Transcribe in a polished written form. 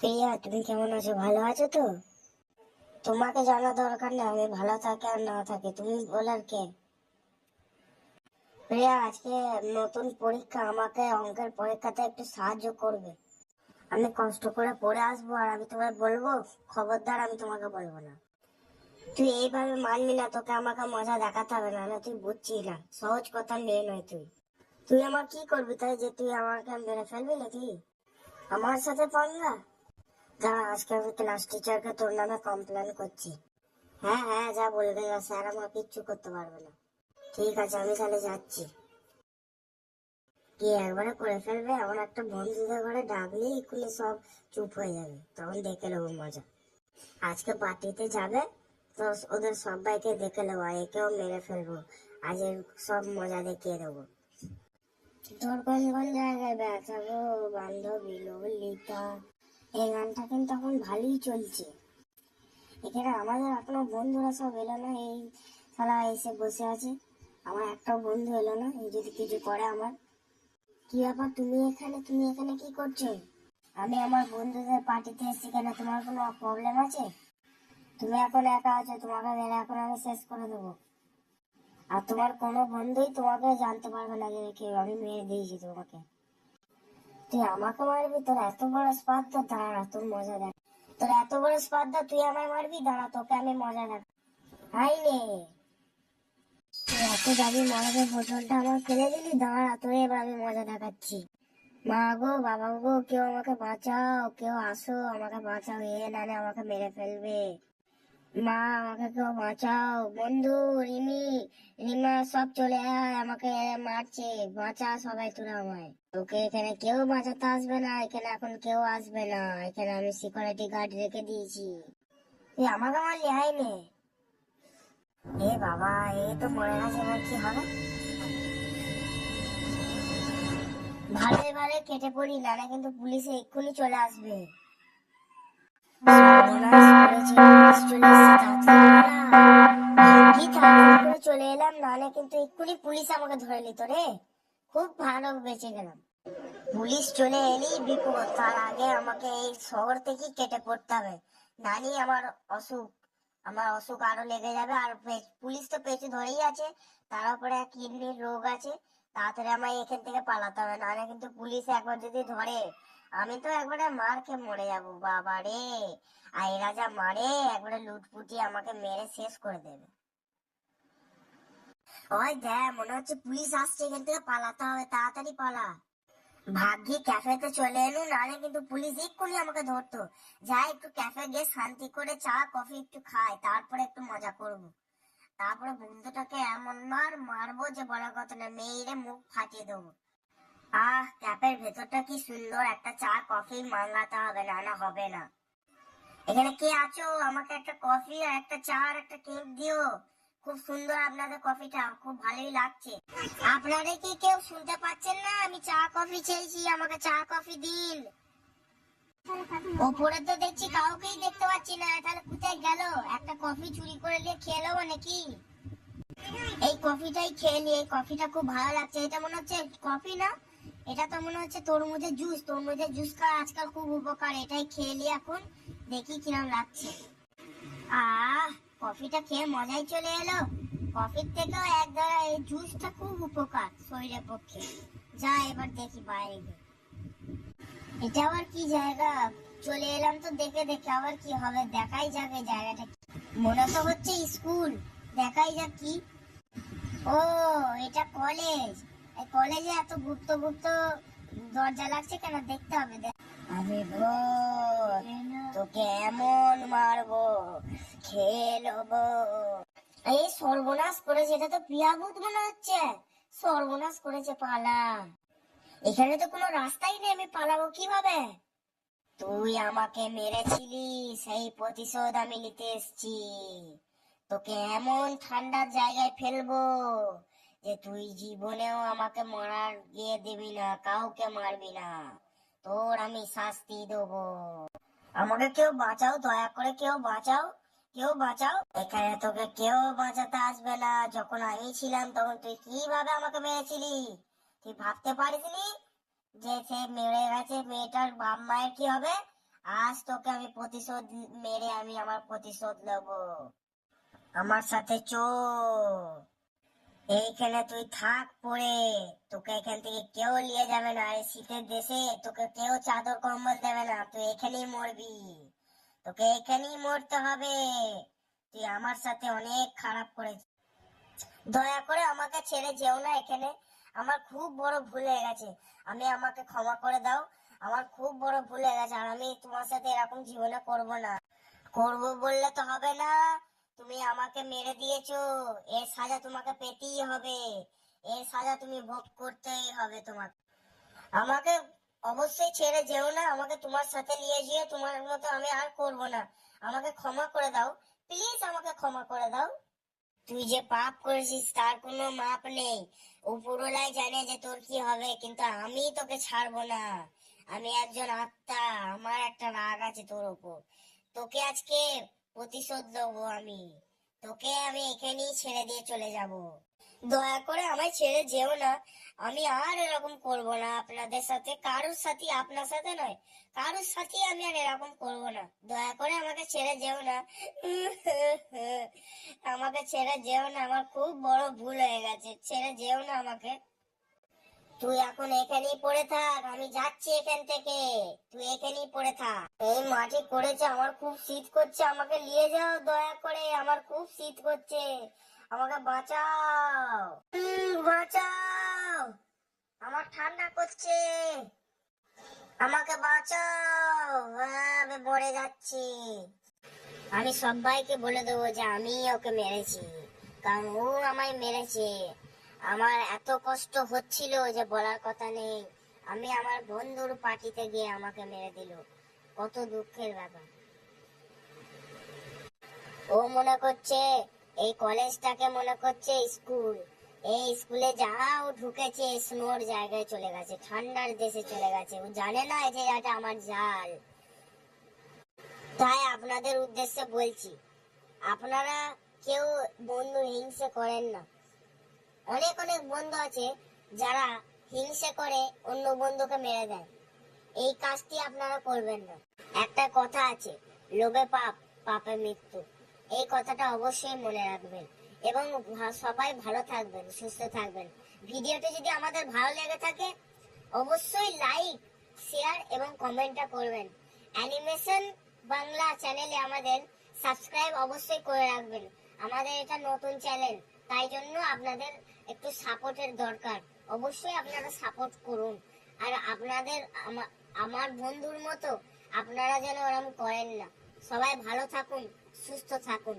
প্রিয়া, তুমি কেমন আছো? ভালো আছো তো? তোমাকে জানা দরকার নেই আমি ভালো থাকি আর না থাকি, তুমি বলার কে? প্রিয়া, আজকে নতুন পরীক্ষা, আমাকে অঙ্কের পরীক্ষাতে একটু সাহায্য করবে। আমি কষ্ট করে পড়ে আসবো আর আমি তোমায় বলবো, খবরদার আমি তোমাকে বলবো না। তুই এইভাবে মানবি না, তোকে আমাকে মজা দেখাতে হবে, না তুই বুঝছিস না, সহজ কথা মেয়ে নয় তুই। তুই আমার কি করবি তাই, যে তুই আমাকে মেরে ফেলবি নাকি? আমার সাথে পাঙ্গা? দাঁড়া, আজকে আমি ক্লাস টিচারকে তোর নামে কমপ্লেন করছি। হ্যাঁ হ্যাঁ, যা বলবে, স্যার আমার কিচ্ছু করতে পারবে না। ঠিক আছে, আমি তাহলে যাচ্ছি। কি একবারে করে ফেলবে? আমার একটা বন্ধুদের ঘরে ডাকলেই এক্ষুনি সব চুপ হয়ে যাবে, তখন দেখে নেবো মজা। আজকে পার্টিতে যাবে তো ওদের সবাইকে দেখে নেবো, একেও মেরে ফেলবো। আজ এর সব মজা দেখিয়ে দেবো। তোর কোন কোন জায়গায় ব্যথা গো বান্ধবী ললিতা? এই গানটা কিন্তু এখন ভালোই চলছে। এখানে আমাদের এখনো বন্ধুরা সব এলো না, এই শালা এসে বসে আছে। আমার একটাও বন্ধু এলো না, এই যদি কিছু করে আমার। কি ব্যাপার, তুমি এখানে কি করছো? আমি আমার বন্ধুদের পার্টিতে এসেছি, কেন তোমার কোনো প্রবলেম আছে? তুমি এখন একা আছো, তোমাকে মেরে এখন আমি শেষ করে দেবো। আর তোমার কোনো বন্ধুই তোমাকে জানতে পারবে না যে কেউ আমি মেরে দিয়েছি তোমাকে। তুই আমাকে মারবি? তোর এত বড় স্পার্ধা? দাঁড়া, তোর মজা দেখ। তোর এত বড় স্পার্ধা, তুই আমায় মারবি? দাঁড়া, তোকে আমি মজা দেখ। হাই রে, এত দামি মজার বোতলটা আমার ফেলে দিলি, দাঁড়া তোরে এবার আমি মজা দেখাচ্ছি। মা গো বাবা গো, কেউ আমাকে বাঁচাও, কেউ আসো আমাকে বাঁচাও, এ নালে আমাকে মেরে ফেলবে। মা, আমাকে কেউ বাঁচাও, বন্ধু রিমি, রিমা সব চলে আয়, আমাকে মারছে, বাঁচা সবাই তোরা আমায়। ওকে এখানে কেউ বাঁচাতে আসবে না, এখানে এখন কেউ আসবে না, এখানে আমি সিকিউরিটি গার্ড রেখে দিয়েছি। তুই আমাকে মারলি? হাই নে। এ বাবা, এ তো মরে গেছে, এবার কি হবে? ভালো এবারে কেটে পড়ি, নাহলে কিন্তু পুলিশে এক্ষুনি চলে আসবে। সর্বনাশ করেছে, পুলিশ চলে এসেছে, তাড়াতাড়ি পালা। ভাগ্যি তাড়াতাড়ি করে চলে এলাম, নাহলে কিন্তু এক্ষুনি পুলিশ আমাকে ধরে নিত রে। খুব ভালো বেঁচে গেলাম। পুলিশ চলে এলেই বিপদ, তার আগে আমাকে এই শহর থেকে কেটে পড়তে হবে, নানি অসুখ আমার অসুখ আরো লেগে যাবে। আর পুলিশ তো পেছু ধরেই আছে, তার উপরে কিডনির রোগ আছে। তাড়াতাড়ি আমায় এখান থেকে পালাতে হবে, নাহলে কিন্তু পুলিশ একবার যদি ধরে, আমি তো একবারে মার খেয়ে মরে যাবো বাবা রে। আর এরা যা মারে, একবারে লুটপুটি আমাকে মেরে শেষ করে দেবে। ওই দেখ, মনে হচ্ছে পুলিশ আসছে, এখান থেকে পালাতে হবে, তাড়াতাড়ি পালা। ভাগ্যি ক্যাফেতে চলে এলুম, নাহলে কিন্তু পুলিশ এক্ষুনি আমাকে ধরতো। যাই একটু ক্যাফে গিয়ে শান্তি করে চা কফি একটু খাই, তারপরে একটু মজা করব। তারপরে বন্ধুটাকে এমন মার মারবো যে বলার কথা না, মেয়েরে মুখ ফাটিয়ে দেবো। ক্যাফের ভেতরটা কি সুন্দর, একটা চা কফি মাঙ্গাতে হবে, না না হবে না। এখানে কে আছো? আমাকে একটা কফি আর একটা চা আর একটা কেক দিও। খুব সুন্দর আপনাদের কফিটা, খুব ভালোই লাগছে। আপনারা কি কেউ শুনতে পাচ্ছেন না? আমি চা কফি চেয়েছি, আমাকে চা কফি দিন। ওপরে তো দেখছি কাউকেই দেখতে পাচ্ছি না, তাহলে কোথায় গেল? একটা কফি চুরি করে নিয়ে খেয়ে নেবো নাকি? এই কফিটাই খেয়ে নি, এই কফিটা খুব ভালো লাগছে। এটা মনে হচ্ছে কফি না, এটা তো মনে হচ্ছে তরমুজের জুস। তরমুজের জুস খাওয়া আজকাল খুব উপকার, এটাই খেয়ে নি এখন, দেখি কিরম লাগছে। আহ, কফিটা খেয়ে মজাই চলে এলো। কফির থেকেও এক ধরা এই জুসটা খুব উপকার শরীরের পক্ষে। যা এবার দেখি বাইরে গিয়ে। এটা আবার কি জায়গা? চলে এলাম তো দেখে দেখে, আবার কি হবে, দেখাই যাবে জায়গাটা কি। মনে তো হচ্ছে স্কুল, দেখাই যাক কি। ও, এটা কলেজ। এই কলেজে এত গুপ্ত গুপ্ত দরজা লাগছে কেন, দেখতে হবে। আমি ভূত, তোকে এমন মারবো, খেয়ে নেবো। এই সর্বনাশ করেছে, এটা তো প্রিয়া ভূত মনে হচ্ছে। সর্বনাশ করেছে, পালা। এখানে তো কোনো রাস্তাই নেই, আমি পালাবো কিভাবে? তুই আমাকে মেরেছিলি, সেই প্রতিশোধ আমি নিতে এসেছি। তোকে এমন ঠান্ডার জায়গায় ফেলবো যে তুই জীবনেও আমাকে মারার গিয়ে দিবি না, কাউকে মারবি না। তোর আমি শাস্তি দেবো। আমাকে কেউ বাঁচাও, দয়া করে কেউ বাঁচাও, কেউ বাঁচাও। এখানে তোকে কেউ বাঁচাতে আসবে না। যখন আমি ছিলাম তখন তুই কিভাবে আমাকে মেরেছিলি? তুই ভাবতে পারিসনি যে সে মেরে গেছে, মেয়েটার বাপ মায়ের কি হবে? আজ তোকে আমি প্রতিশোধ মেরে আমি আমার প্রতিশোধ নেব। আমার সাথে এইখানে তুই থাক পড়ে, তোকে এখান থেকে কেউ নিয়ে যাবে না। এই শীতের দেশে তোকে কেউ চাদর কম্বল দেবে না, তুই এখানেই মরবি, তোকে এখানেই মরতে হবে। তুই আমার সাথে অনেক খারাপ করেছিস, দয়া করে আমাকে ছেড়ে যেও না এখানে। আমার খুব বড় ভুল হয়ে গেছে, আমাকে ক্ষমা করে দাও। আমার খুব বড় ভুল হয়ে গেছে, আর আমি তোমার সাথে এরকম জীবনে করব না। করব বললে তো হবে না, তুমি আমাকে মেরে দিয়েছো, এর সাজা তোমাকে পেতেই হবে, এর সাজা তুমি ভোগ করতেই হবে তোমাকে। আমাকে অবশ্যই ছেড়ে যেও না, আমাকে তোমার সাথে নিয়ে গিয়ে তোমার মতো আমি আর করব না। আমাকে ক্ষমা করে দাও, প্লিজ আমাকে ক্ষমা করে দাও। তুই যে পাপ করেছিস তার কোনো মাপ নেই, উপরওয়ালাই জানে যে তোর কি হবে, কিন্তু আমি তোকে ছাড়বো না। আমি একজন আত্মা, আমার একটা রাগ আছে তোর উপর, তোকে আজকে প্রতিশোধ দেবো আমি, তোকে আমি এখানেই ছেড়ে দিয়ে চলে যাব। দয়া করে আমায় ছেড়ে যেও না, আমি আর এরকম করব না আপনাদের সাথে, কারোর সাথে, আপনার সাথে নয়, কারোর সাথে আমি আর এরকম করব না। দয়া করে আমাকে ছেড়ে যেও না। আমাকে ছেড়ে যেও না, আমার খুব বড় ভুল হয়ে গেছে, ছেড়ে যেও না আমাকে। তুই এখন এখানেই পড়ে থাক, আমি যাচ্ছি এখান থেকে, তুই এখানেই পড়ে থাক। এই মাটি করেছে, আমার খুব শীত করছে, আমাকে নিয়ে যাও দয়া করে, আমার খুব শীত করছে, আমাকে বাঁচাও, বাঁচাও, আমার ঠান্ডা করছে, আমাকে বাঁচাও, আমি মরে যাচ্ছি। আমি সবাইকে বলে দেবো যে আমি ওকে মেরেছি, কারণ ও আমায় মেরেছে। আমার এত কষ্ট হচ্ছিল যে বলার কথা নেই, আমি আমার বন্ধুর পার্টিতে গিয়ে আমাকে মেরে দিল, কত দুঃখের ব্যাপার। ও মনে করছে এই কলেজটাকে মনে করছে স্কুল, এই স্কুলে যাও ঢুকেছে স্নোর জায়গায় চলে গেছে, ঠান্ডার দেশে চলে গেছে, ও জানে না যে এটা আমার জাল। তাই আপনাদের উদ্দেশ্যে বলছি, আপনারা কেউ বন্ধু হিংসে করেন না। অনেক অনেক বন্ধু আছে যারা হিংসে করে অন্য বন্ধুকে মেরে দেয়, এই কাজটি আপনারা করবেন না। একটা কথা আছে, লোভে পাপ, পাপে মৃত্যু, এই কথাটা অবশ্যই মনে রাখবেন। এবং সবাই ভালো থাকবেন, সুস্থ থাকবেন। ভিডিওটি যদি আমাদের ভালো লেগে থাকে অবশ্যই লাইক, শেয়ার এবং কমেন্টটা করবেন। অ্যানিমেশন বাংলা চ্যানেলে আমাদের সাবস্ক্রাইব অবশ্যই করে রাখবেন, আমাদের এটা নতুন চ্যানেল, তাই জন্য আপনাদের একটু সাপোর্টের দরকার, অবশ্যই আপনারা সাপোর্ট করুন। আর আপনাদের আমার বন্ধুর মতো আপনারা যেন ওরকম করেন না। সবাই ভালো থাকুন, সুস্থ থাকুন।